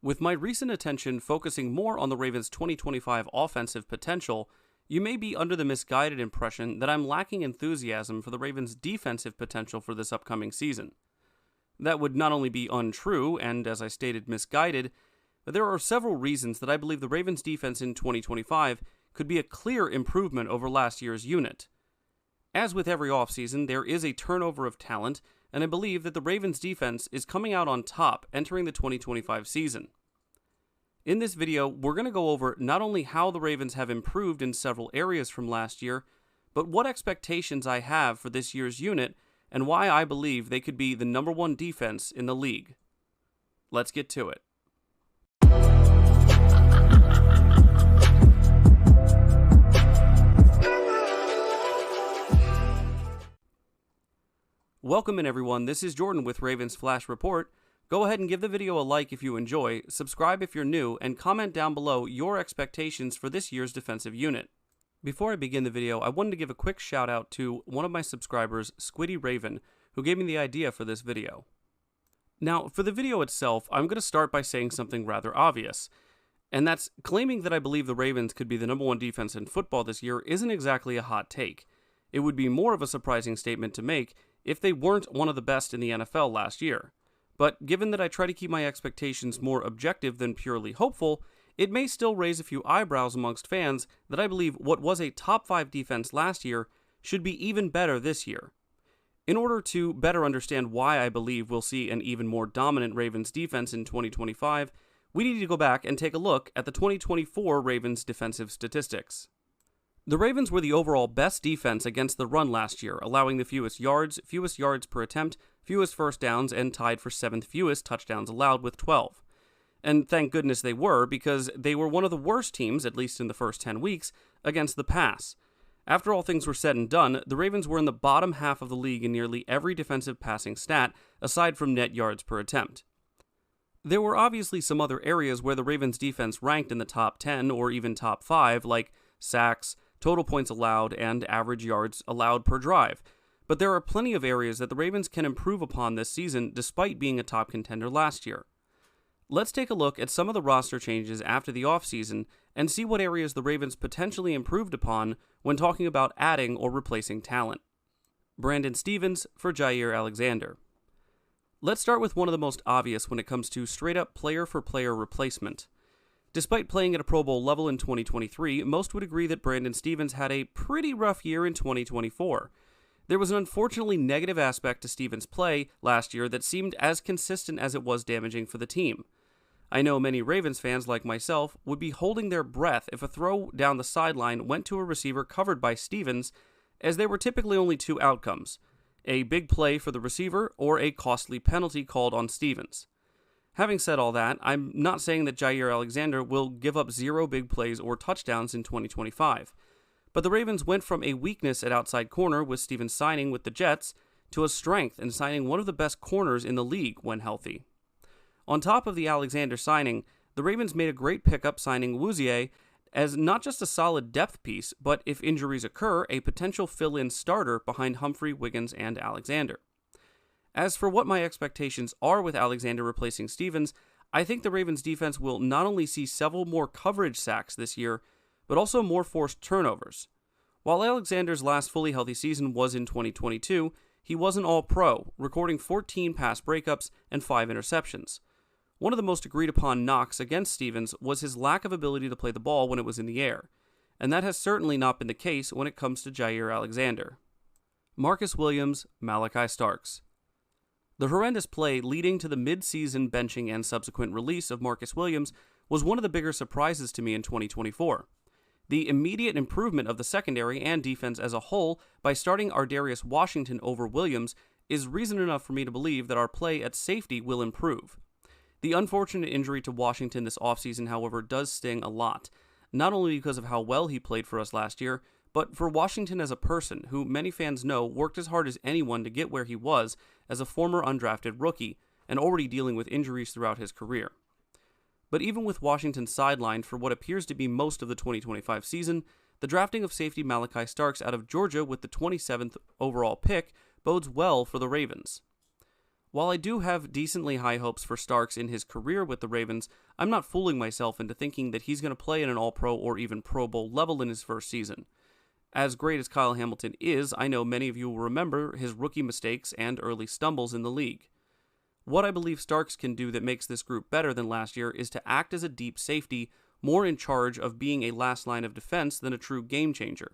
With my recent attention focusing more on the Ravens' 2025 offensive potential, you may be under the misguided impression that I'm lacking enthusiasm for the Ravens' defensive potential for this upcoming season. That would not only be untrue and, as I stated, misguided, but there are several reasons that I believe the Ravens' defense in 2025 could be a clear improvement over last year's unit. As with every offseason, there is a turnover of talent, and I believe that the Ravens' defense is coming out on top entering the 2025 season. In this video, we're going to go over not only how the Ravens have improved in several areas from last year, but what expectations I have for this year's unit and why I believe they could be the number one defense in the league. Let's get to it. Welcome in everyone, this is Jordan with Ravens Flash Report. Go ahead and give the video a like if you enjoy, subscribe if you're new, and comment down below your expectations for this year's defensive unit. Before I begin the video, I wanted to give a quick shout out to one of my subscribers, Squiddy Raven, who gave me the idea for this video. Now, for the video itself, I'm going to start by saying something rather obvious, and that's claiming that I believe the Ravens could be the number one defense in football this year isn't exactly a hot take. It would be more of a surprising statement to make if they weren't one of the best in the NFL last year. But given that I try to keep my expectations more objective than purely hopeful, it may still raise a few eyebrows amongst fans that I believe what was a top 5 defense last year should be even better this year. In order to better understand why I believe we'll see an even more dominant Ravens defense in 2025, we need to go back and take a look at the 2024 Ravens defensive statistics. The Ravens were the overall best defense against the run last year, allowing the fewest yards per attempt, fewest first downs, and tied for 7th fewest touchdowns allowed with 12. And thank goodness they were, because they were one of the worst teams, at least in the first 10 weeks, against the pass. After all things were said and done, the Ravens were in the bottom half of the league in nearly every defensive passing stat, aside from net yards per attempt. There were obviously some other areas where the Ravens defense ranked in the top 10 or even top 5, like sacks, total points allowed, and average yards allowed per drive. But there are plenty of areas that the Ravens can improve upon this season despite being a top contender last year. Let's take a look at some of the roster changes after the offseason and see what areas the Ravens potentially improved upon when talking about adding or replacing talent. Brandon Stephens for Jaire Alexander. Let's start with one of the most obvious when it comes to straight-up player-for-player replacement. Despite playing at a Pro Bowl level in 2023, most would agree that Brandon Stephens had a pretty rough year in 2024. There was an unfortunately negative aspect to Stephens' play last year that seemed as consistent as it was damaging for the team. I know many Ravens fans like myself would be holding their breath if a throw down the sideline went to a receiver covered by Stephens, as there were typically only two outcomes: a big play for the receiver or a costly penalty called on Stephens. Having said all that, I'm not saying that Jaire Alexander will give up 0 big plays or touchdowns in 2025. But the Ravens went from a weakness at outside corner with Stephens signing with the Jets to a strength in signing one of the best corners in the league when healthy. On top of the Alexander signing, the Ravens made a great pickup signing Wouzier as not just a solid depth piece, but if injuries occur, a potential fill-in starter behind Humphrey, Wiggins, and Alexander. As for what my expectations are with Alexander replacing Stephens, I think the Ravens defense will not only see several more coverage sacks this year, but also more forced turnovers. While Alexander's last fully healthy season was in 2022, he was an All-Pro, recording 14 pass breakups and 5 interceptions. One of the most agreed upon knocks against Stephens was his lack of ability to play the ball when it was in the air, and that has certainly not been the case when it comes to Jaire Alexander. Marcus Williams, Malachi Starks. The horrendous play leading to the mid-season benching and subsequent release of Marcus Williams was one of the bigger surprises to me in 2024. The immediate improvement of the secondary and defense as a whole by starting Ardarius Washington over Williams is reason enough for me to believe that our play at safety will improve. The unfortunate injury to Washington this offseason, however, does sting a lot, not only because of how well he played for us last year, but for Washington as a person, who many fans know worked as hard as anyone to get where he was as a former undrafted rookie and already dealing with injuries throughout his career. But even with Washington sidelined for what appears to be most of the 2025 season, the drafting of safety Malachi Starks out of Georgia with the 27th overall pick bodes well for the Ravens. While I do have decently high hopes for Starks in his career with the Ravens, I'm not fooling myself into thinking that he's going to play at an All-Pro or even Pro Bowl level in his first season. As great as Kyle Hamilton is, I know many of you will remember his rookie mistakes and early stumbles in the league. What I believe Starks can do that makes this group better than last year is to act as a deep safety, more in charge of being a last line of defense than a true game changer.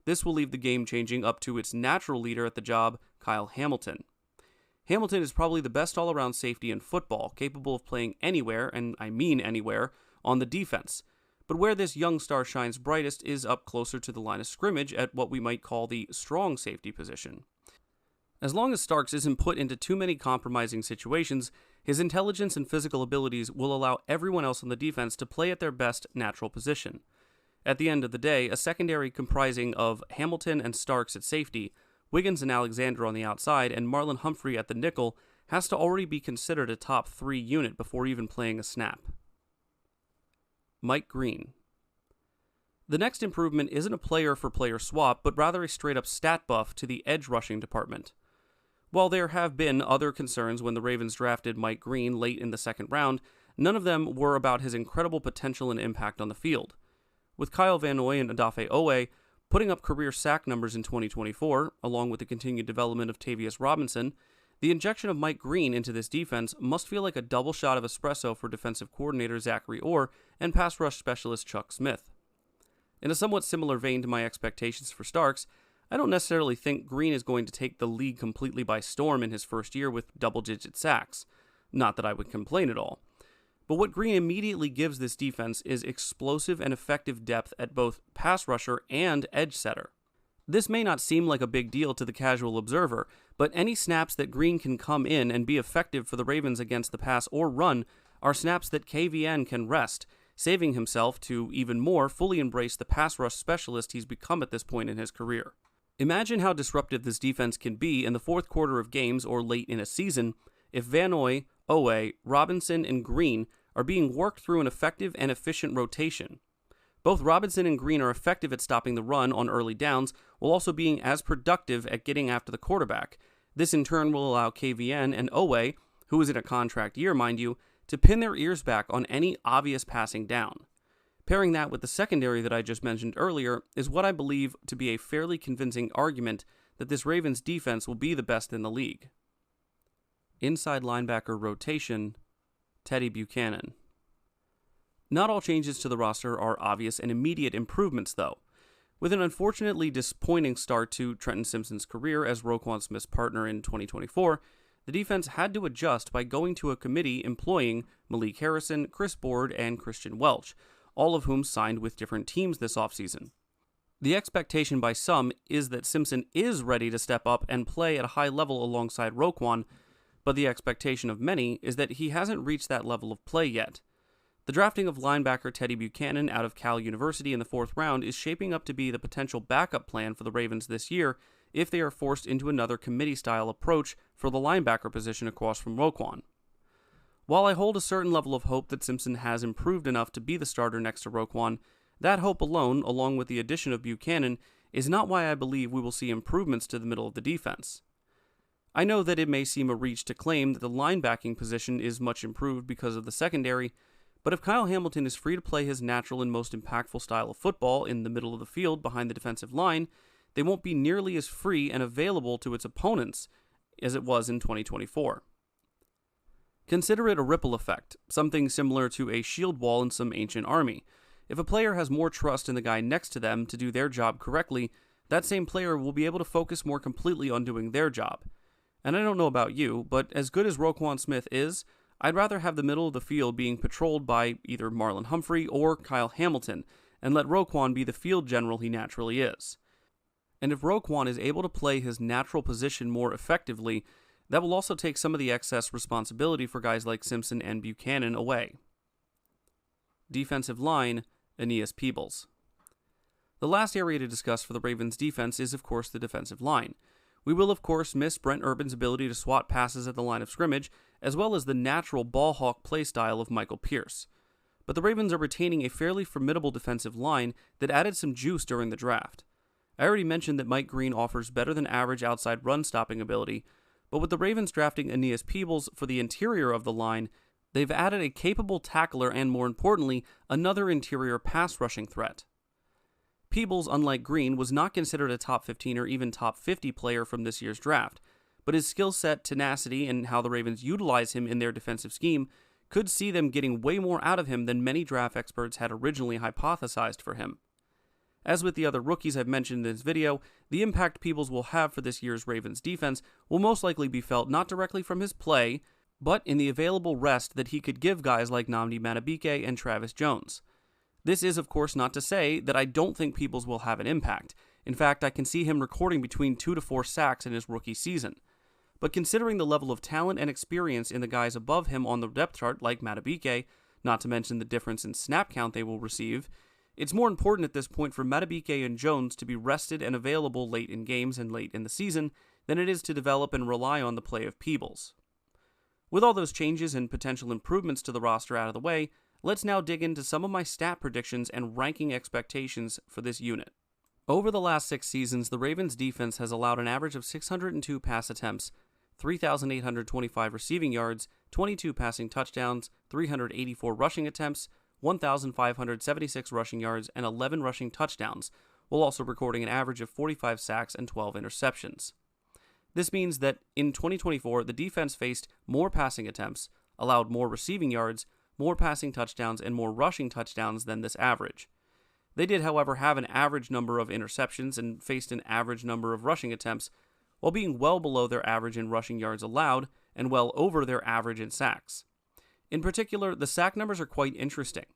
This will leave the game changing up to its natural leader at the job, Kyle Hamilton. Hamilton is probably the best all-around safety in football, capable of playing anywhere, and I mean anywhere, on the defense. But where this young star shines brightest is up closer to the line of scrimmage at what we might call the strong safety position. As long as Starks isn't put into too many compromising situations, his intelligence and physical abilities will allow everyone else on the defense to play at their best natural position. At the end of the day, a secondary comprising of Hamilton and Starks at safety, Wiggins and Alexander on the outside, and Marlon Humphrey at the nickel has to already be considered a top 3 unit before even playing a snap. Mike Green. The next improvement isn't a player-for-player swap, but rather a straight-up stat buff to the edge rushing department. While there have been other concerns when the Ravens drafted Mike Green late in the second round, none of them were about his incredible potential and impact on the field. With Kyle Van Noy and Odafe Oweh putting up career sack numbers in 2024, along with the continued development of Tavius Robinson, the injection of Mike Green into this defense must feel like a double shot of espresso for defensive coordinator Zachary Orr and pass rush specialist Chuck Smith. In a somewhat similar vein to my expectations for Starks, I don't necessarily think Green is going to take the league completely by storm in his first year with double-digit sacks. Not that I would complain at all. But what Green immediately gives this defense is explosive and effective depth at both pass rusher and edge setter. This may not seem like a big deal to the casual observer, but any snaps that Green can come in and be effective for the Ravens against the pass or run are snaps that KVN can rest, saving himself to even more fully embrace the pass rush specialist he's become at this point in his career. Imagine how disruptive this defense can be in the fourth quarter of games or late in a season if Van Noy, Oweh, Robinson, and Green are being worked through an effective and efficient rotation. Both Robinson and Green are effective at stopping the run on early downs, while also being as productive at getting after the quarterback. This in turn will allow KVN and Oweh, who is in a contract year, mind you, to pin their ears back on any obvious passing down. Pairing that with the secondary that I just mentioned earlier is what I believe to be a fairly convincing argument that this Ravens defense will be the best in the league. Inside linebacker rotation, Teddy Buchanan. Not all changes to the roster are obvious and immediate improvements, though. With an unfortunately disappointing start to Trenton Simpson's career as Roquan Smith's partner in 2024, the defense had to adjust by going to a committee employing Malik Harrison, Chris Board, and Christian Welch, all of whom signed with different teams this offseason. The expectation by some is that Simpson is ready to step up and play at a high level alongside Roquan, but the expectation of many is that he hasn't reached that level of play yet. The drafting of linebacker Teddy Buchanan out of Cal University in the 4th round is shaping up to be the potential backup plan for the Ravens this year if they are forced into another committee-style approach for the linebacker position across from Roquan. While I hold a certain level of hope that Simpson has improved enough to be the starter next to Roquan, that hope alone, along with the addition of Buchanan, is not why I believe we will see improvements to the middle of the defense. I know that it may seem a reach to claim that the linebacking position is much improved because of the secondary, but if Kyle Hamilton is free to play his natural and most impactful style of football in the middle of the field behind the defensive line, they won't be nearly as free and available to its opponents as it was in 2024. Consider it a ripple effect, something similar to a shield wall in some ancient army. If a player has more trust in the guy next to them to do their job correctly, that same player will be able to focus more completely on doing their job. And I don't know about you, but as good as Roquan Smith is, I'd rather have the middle of the field being patrolled by either Marlon Humphrey or Kyle Hamilton, and let Roquan be the field general he naturally is. And if Roquan is able to play his natural position more effectively, that will also take some of the excess responsibility for guys like Simpson and Buchanan away. Defensive line, Aeneas Peebles. The last area to discuss for the Ravens defense is, of course, the defensive line. We will, of course, miss Brent Urban's ability to swat passes at the line of scrimmage, as well as the natural ball hawk play style of Michael Pierce. But the Ravens are retaining a fairly formidable defensive line that added some juice during the draft. I already mentioned that Mike Green offers better than average outside run stopping ability, But with the Ravens drafting Aeneas Peebles for the interior of the line, they've added a capable tackler and, more importantly, another interior pass rushing threat. Peebles, unlike Green, was not considered a top 15 or even top 50 player from this year's draft, but his skill set, tenacity, and how the Ravens utilize him in their defensive scheme could see them getting way more out of him than many draft experts had originally hypothesized for him. As with the other rookies I've mentioned in this video, the impact Peebles will have for this year's Ravens defense will most likely be felt not directly from his play, but in the available rest that he could give guys like Nnamdi Madubuike and Travis Jones. This is, of course, not to say that I don't think Peebles will have an impact. In fact, I can see him recording between 2 to 4 sacks in his rookie season. But considering the level of talent and experience in the guys above him on the depth chart like Madubuike, not to mention the difference in snap count they will receive, it's more important at this point for Madubuike and Jones to be rested and available late in games and late in the season than it is to develop and rely on the play of Peebles. With all those changes and potential improvements to the roster out of the way, let's now dig into some of my stat predictions and ranking expectations for this unit. Over the last 6 seasons, the Ravens defense has allowed an average of 602 pass attempts, 3,825 receiving yards, 22 passing touchdowns, 384 rushing attempts, 1,576 rushing yards, and 11 rushing touchdowns, while also recording an average of 45 sacks and 12 interceptions. This means that in 2024, the defense faced more passing attempts, allowed more receiving yards, more passing touchdowns, and more rushing touchdowns than this average. They did, however, have an average number of interceptions and faced an average number of rushing attempts, while being well below their average in rushing yards allowed and well over their average in sacks. In particular, the sack numbers are quite interesting.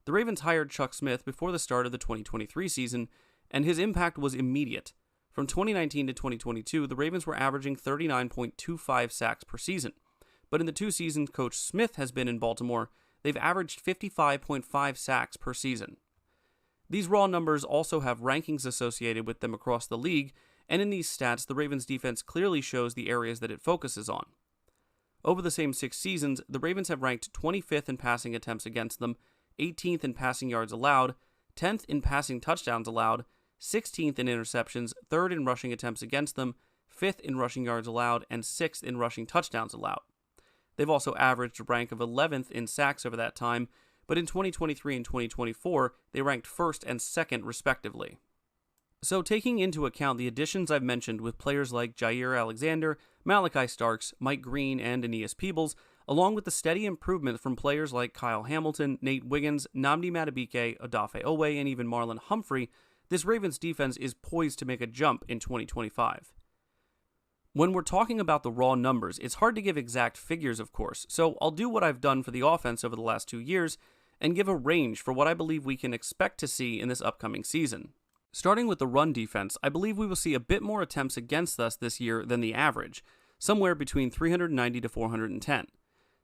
The Ravens hired Chuck Smith before the start of the 2023 season, and his impact was immediate. From 2019 to 2022, the Ravens were averaging 39.25 sacks per season, but in the 2 seasons Coach Smith has been in Baltimore, they've averaged 55.5 sacks per season. These raw numbers also have rankings associated with them across the league, and in these stats, the Ravens defense clearly shows the areas that it focuses on. Over the same 6 seasons, the Ravens have ranked 25th in passing attempts against them, 18th in passing yards allowed, 10th in passing touchdowns allowed, 16th in interceptions, 3rd in rushing attempts against them, 5th in rushing yards allowed, and 6th in rushing touchdowns allowed. They've also averaged a rank of 11th in sacks over that time, but in 2023 and 2024, they ranked 1st and 2nd respectively. So taking into account the additions I've mentioned with players like Jair Alexander, Malachi Starks, Mike Green, and Aeneas Peebles, along with the steady improvement from players like Kyle Hamilton, Nate Wiggins, Nnamdi Madubuike, Odafe Owe, and even Marlon Humphrey, this Ravens defense is poised to make a jump in 2025. When we're talking about the raw numbers, it's hard to give exact figures, of course, so I'll do what I've done for the offense over the last 2 years and give a range for what I believe we can expect to see in this upcoming season. Starting with the run defense, I believe we will see a bit more attempts against us this year than the average, somewhere between 390 to 410.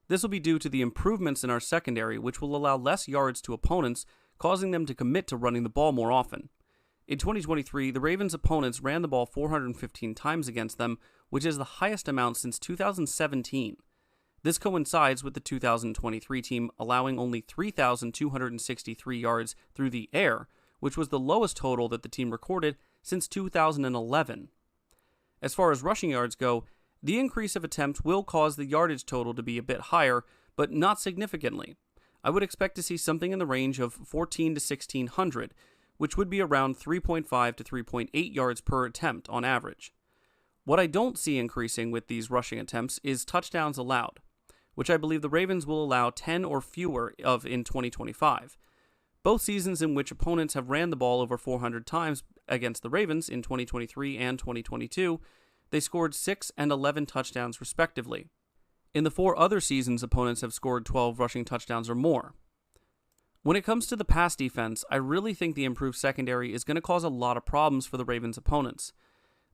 This will be due to the improvements in our secondary, which will allow less yards to opponents, causing them to commit to running the ball more often. In 2023, the Ravens' opponents ran the ball 415 times against them, which is the highest amount since 2017. This coincides with the 2023 team allowing only 3,263 yards through the air, which was the lowest total that the team recorded since 2011. As far as rushing yards go, the increase of attempts will cause the yardage total to be a bit higher, but not significantly. I would expect to see something in the range of 14 to 1,600, which would be around 3.5 to 3.8 yards per attempt on average. What I don't see increasing with these rushing attempts is touchdowns allowed, which I believe the Ravens will allow 10 or fewer of in 2025. Both seasons in which opponents have ran the ball over 400 times against the Ravens in 2023 and 2022, they scored 6 and 11 touchdowns respectively. In the 4 other seasons, opponents have scored 12 rushing touchdowns or more. When it comes to the pass defense, I really think the improved secondary is going to cause a lot of problems for the Ravens' opponents.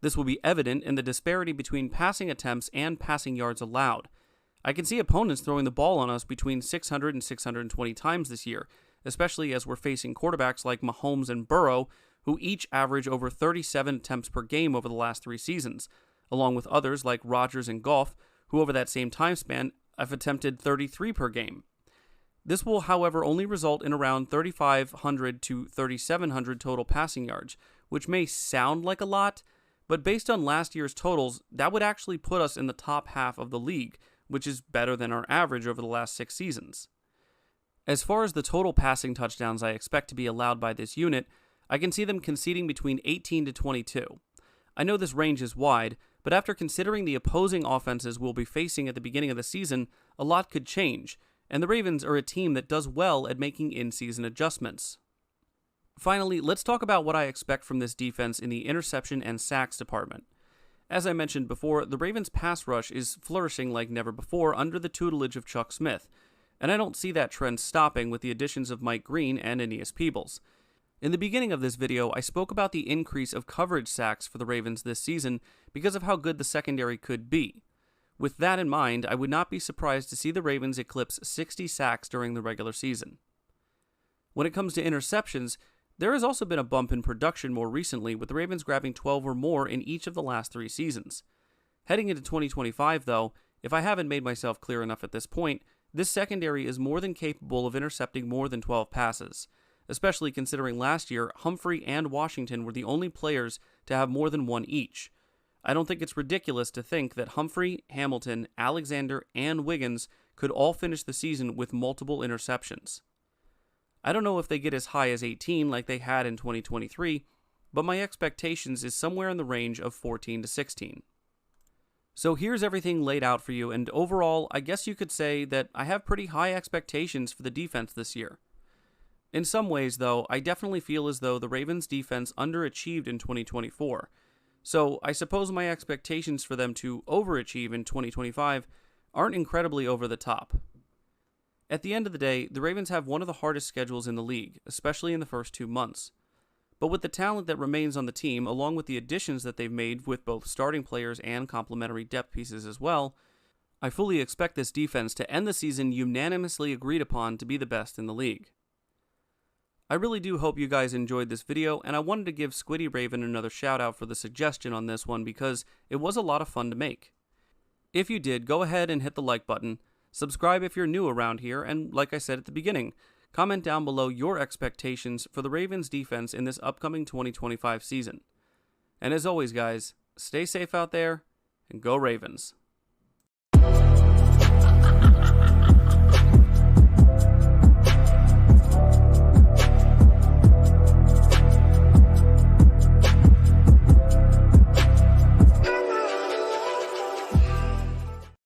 This will be evident in the disparity between passing attempts and passing yards allowed. I can see opponents throwing the ball on us between 600 and 620 times this year, especially as we're facing quarterbacks like Mahomes and Burrow, who each average over 37 attempts per game over the last 3 seasons, along with others like Rodgers and Goff, who over that same time span have attempted 33 per game. This will, however, only result in around 3,500 to 3,700 total passing yards, which may sound like a lot, but based on last year's totals, that would actually put us in the top half of the league, which is better than our average over the last 6 seasons. As far as the total passing touchdowns I expect to be allowed by this unit, I can see them conceding between 18 to 22. I know this range is wide, but after considering the opposing offenses we'll be facing at the beginning of the season, a lot could change, and the Ravens are a team that does well at making in-season adjustments. Finally, let's talk about what I expect from this defense in the interception and sacks department. As I mentioned before, the Ravens' pass rush is flourishing like never before under the tutelage of Chuck Smith, and I don't see that trend stopping with the additions of Mike Green and Aeneas Peebles. In the beginning of this video, I spoke about the increase of coverage sacks for the Ravens this season because of how good the secondary could be. With that in mind, I would not be surprised to see the Ravens eclipse 60 sacks during the regular season. When it comes to interceptions, there has also been a bump in production more recently, with the Ravens grabbing 12 or more in each of the last 3 seasons. Heading into 2025, though, if I haven't made myself clear enough at this point, this secondary is more than capable of intercepting more than 12 passes, especially considering last year Humphrey and Washington were the only players to have more than one each. I don't think it's ridiculous to think that Humphrey, Hamilton, Alexander, and Wiggins could all finish the season with multiple interceptions. I don't know if they get as high as 18 like they had in 2023, but my expectations is somewhere in the range of 14 to 16. So here's everything laid out for you, and overall, I guess you could say that I have pretty high expectations for the defense this year. In some ways, though, I definitely feel as though the Ravens' defense underachieved in 2024, so I suppose my expectations for them to overachieve in 2025 aren't incredibly over the top. At the end of the day, the Ravens have one of the hardest schedules in the league, especially in the first 2 months. But with the talent that remains on the team, along with the additions that they've made with both starting players and complementary depth pieces as well, I fully expect this defense to end the season unanimously agreed upon to be the best in the league. I really do hope you guys enjoyed this video, and I wanted to give Squiddy Raven another shout out for the suggestion on this one because it was a lot of fun to make. If you did, go ahead and hit the like button, subscribe if you're new around here, and like I said at the beginning, comment down below your expectations for the Ravens defense in this upcoming 2025 season. And as always guys, stay safe out there, and go Ravens.